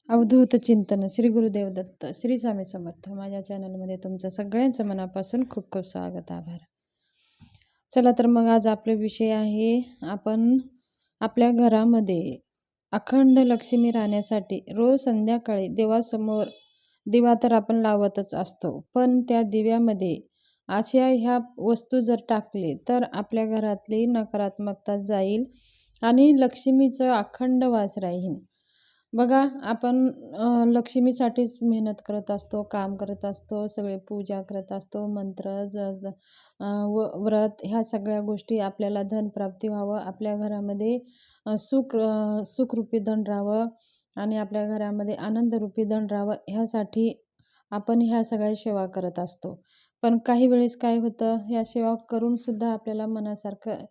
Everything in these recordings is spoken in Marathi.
अवधूत चिंतन श्री गुरुदेव दत्त श्री स्वामी समर्थ. माझ्या चॅनलमध्ये तुमचं सगळ्यांचं मनापासून खूप खूप स्वागत, आभार. चला तर मग आज आपला विषय आहे, आपण आपल्या घरामध्ये अखंड लक्ष्मी राहण्यासाठी रोज संध्याकाळी देवासमोर दिवा तर आपण लावतच असतो, पण त्या दिव्यामध्ये अशा ह्या वस्तू जर टाकले तर आपल्या घरातली नकारात्मकता जाईल आणि लक्ष्मीचं अखंड वास राहील. बघा, आपण लक्ष्मीसाठीच मेहनत करत असतो, काम करत असतो, सगळे पूजा करत असतो, मंत्र व्रत ह्या सगळ्या गोष्टी आपल्याला धनप्राप्ती व्हावं, आपल्या घरामध्ये सुखरूपी धन राहावं आणि आपल्या घरामध्ये आनंदरूपी धन राहावं, ह्यासाठी आपण ह्या सगळ्या सेवा करत असतो. पण काही वेळेस काय होतं, ह्या सेवा करूनसुद्धा आपल्याला मनासारखं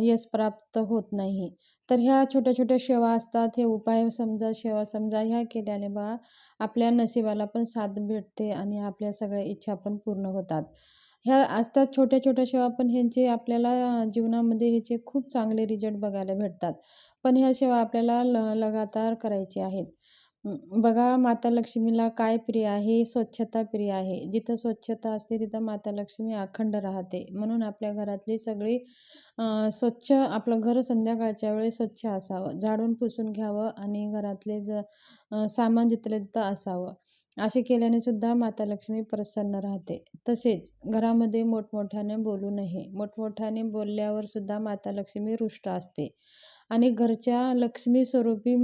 यश प्राप्त होत नाही. तर ह्या छोट्या छोट्या सेवा असतात, हे उपाय समजा, सेवा समजा, ह्या केल्याने बा आपल्या नशिबाला पण साथ भेटते आणि आपल्या सगळ्या इच्छा पण पूर्ण होतात. ह्या असतात छोट्या छोट्या सेवा, पण ह्यांचे आपल्याला जीवनामध्ये ह्याचे खूप चांगले रिझल्ट बघायला भेटतात. पण ह्या सेवा आपल्याला लगातार करायची आहेत. बघा, माता लक्ष्मीला काय प्रिय आहे? स्वच्छता प्रिय आहे. जिथं स्वच्छता असते तिथं माता लक्ष्मी अखंड राहते. म्हणून आपल्या घरातली सगळी स्वच्छ, आपलं घर संध्याकाळच्या वेळेस स्वच्छ असावं, झाडून पुसून घ्यावं आणि घरातले सामान जिथल्या तिथं असावं. असे केल्याने सुद्धा माता लक्ष्मी प्रसन्न राहते. तसेच घरामध्ये मोठमोठ्याने बोलू नये. मोठमोठ्याने बोलल्यावर सुद्धा माता लक्ष्मी रुष्ट असते आणि घरच्या लक्ष्मी स्वरूपी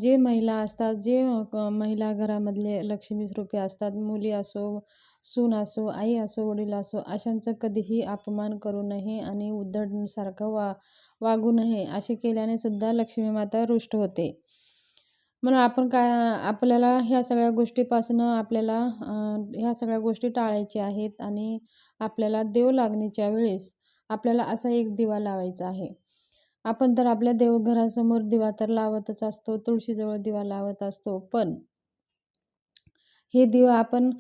जे महिला असतात, जे महिला घरामधले लक्ष्मी स्वरूपी असतात, मुली असो, सून असो, आई असो, वडील असो, अशांचा कधीही अपमान करू नये आणि उद्धटसारखं वागू नये. असे केल्याने सुद्धा लक्ष्मी माता रुष्ट होते. म्हणून आपण काय, आपल्याला ह्या सगळ्या गोष्टीपासून आपल्याला ह्या सगळ्या गोष्टी टाळायच्या आहेत आणि आपल्याला देव लागणीच्या वेळेस आपल्याला असा एक दिवा लावायचा आहे. आपण तर आपल्या देवघरासमोर दिवा तर लावतच असतो, तुळशीजवळ दिवा लावत असतो, पण हे दिवा आपण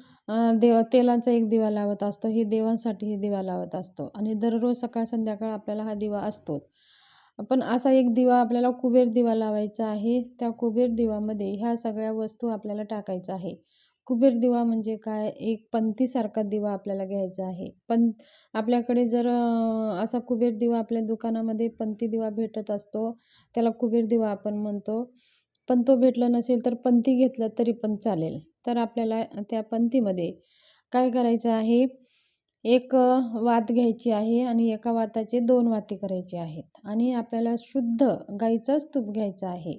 तेलाचा एक दिवा लावत असतो, हे देवांसाठी हे दिवा लावत असतो आणि दररोज सकाळ संध्याकाळ आपल्याला हा दिवा असतोच. पण असा एक दिवा आपल्याला कुबेर दिवा लावायचा आहे. त्या कुबेर दिवामध्ये ह्या सगळ्या वस्तू आपल्याला टाकायचं आहे. कुबेर दिवा म्हणजे काय? एक पंतीसारखा दिवा आपल्याला घ्यायचा आहे. पण आपल्याकडे जर असा कुबेर दिवा आपल्या दुकानामध्ये पंती दिवा भेटत असतो, त्याला कुबेर दिवा आपण म्हणतो. पण तो भेटला नसेल तर पंती घेतला तरी पण चालेल. तर आपल्याला त्या पंतीमध्ये काय करायचं आहे, एक वात घ्यायची आहे आणि एका वाताचे 2 वाती करायचे आहेत आणि आपल्याला शुद्ध गाईचंच तूप घ्यायचं आहे.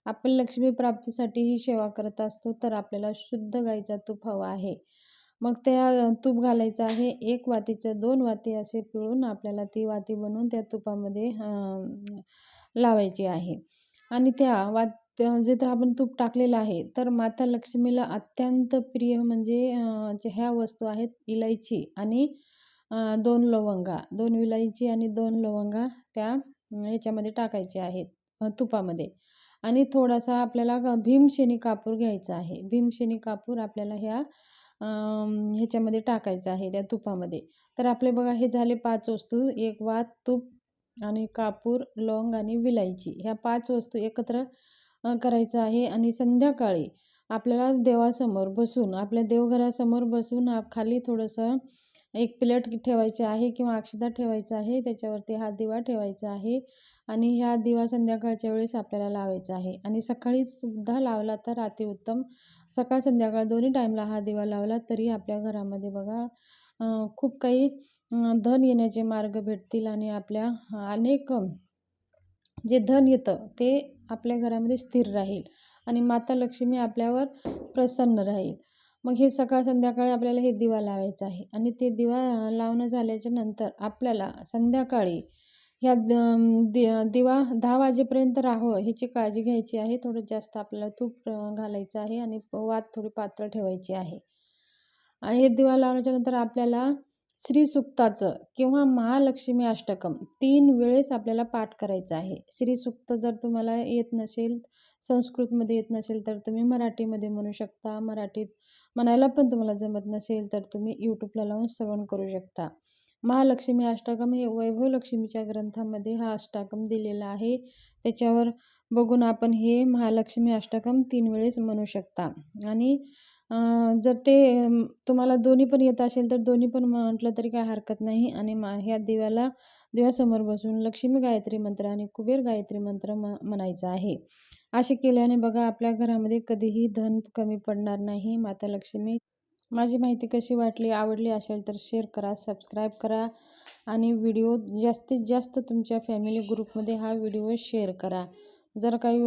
आपण लक्ष्मी प्राप्तीसाठी ही सेवा करत असतो, तर आपल्याला शुद्ध गाईचा तूप हवा आहे. मग त्या तूप घालायचं आहे. 1 वातीचं 2 वाती असे पिळून आपल्याला ती वाती बनवून त्या तुपामध्ये लावायची आहे आणि त्या जिथं आपण तूप टाकलेलं आहे, तर माता लक्ष्मीला अत्यंत प्रिय म्हणजे ह्या वस्तू आहेत, इलायची आणि 2 लवंगा, 2 विलायची आणि 2 लवंगा त्या ह्याच्यामध्ये टाकायचे आहेत, तुपामध्ये. आणि थोडासा आपल्याला भीमशेनी कापूर घ्यायचा आहे. भीमशेनी कापूर आपल्याला ह्याच्यामध्ये टाकायचं आहे, त्या तुपामध्ये. तर आपले बघा, हे झाले 5 वस्तू, एक वात, तूप आणि कापूर, लवंग आणि विलायची. ह्या 5 वस्तू एकत्र करायचं आहे आणि संध्याकाळी आपल्याला देवासमोर बसून, आपल्या देवघरासमोर बसून खाली थोडंसं एक प्लेट ठेवायची आहे किंवा अक्षता ठेवायचा आहे, त्याच्यावरती हा दिवा ठेवायचा आहे आणि ह्या दिवा संध्याकाळच्या वेळेस आपल्याला लावायचा आहे आणि सकाळी सुद्धा लावला तर अतिउत्तम. सकाळ संध्याकाळ दोन्ही टाईमला हा दिवा लावला तरी आपल्या घरामध्ये बघा खूप काही धन येण्याचे मार्ग भेटतील आणि आपल्या अनेक जे धन येतं ते आपल्या घरामध्ये स्थिर राहील आणि माता लक्ष्मी आपल्यावर प्रसन्न राहील. मग हे सकाळ संध्याकाळी आपल्याला हे दिवा लावायचं आहे आणि ते दिवा लावणं झाल्याच्या नंतर आपल्याला संध्याकाळी ह्या दिवा 10 वाजेपर्यंत राहावं ह्याची काळजी घ्यायची आहे. थोडं जास्त आपल्याला तूप घालायचं आहे आणि वात थोडी पातळ ठेवायची आहे आणि हे दिवा लावल्याच्या नंतर आपल्याला श्रीसूक्ताचं किंवा महालक्ष्मी अष्टकम 3 वेळेस आपल्याला पाठ करायचं आहे. श्रीसूक्त जर तुम्हाला येत नसेल, संस्कृतमध्ये येत नसेल, तर तुम्ही मराठीमध्ये म्हणू शकता. मराठीत म्हणायला पण तुम्हाला जमत नसेल तर तुम्ही यूट्यूबला लावून श्रवण करू शकता. महालक्ष्मी अष्टकम हे वैभव लक्ष्मीच्या ग्रंथामध्ये हा अष्टकम दिलेला आहे. त्याच्यावर बघून आपण हे महालक्ष्मी अष्टकं 3 वेळेस म्हणू शकता. आणि जर ते तुम्हाला दोन्ही पण येत असेल तर दोन्ही पण म्हटलं तरी काही हरकत नाही. आणि ह्या दिव्यासमोर बसून लक्ष्मी गायत्री मंत्र आणि कुबेर गायत्री मंत्र म्हणायचा आहे. असे केल्याने बघा आपल्या घरामध्ये कधीही धन कमी पडणार नाही. माता लक्ष्मी. माझी माहिती कशी वाटली, आवडली असेल तर शेअर करा, सबस्क्राईब करा आणि व्हिडिओ जास्तीत जास्त तुमच्या फॅमिली ग्रुपमध्ये हा व्हिडिओ शेअर करा. जर काही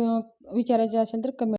विचारायचे असेल तर कमेंट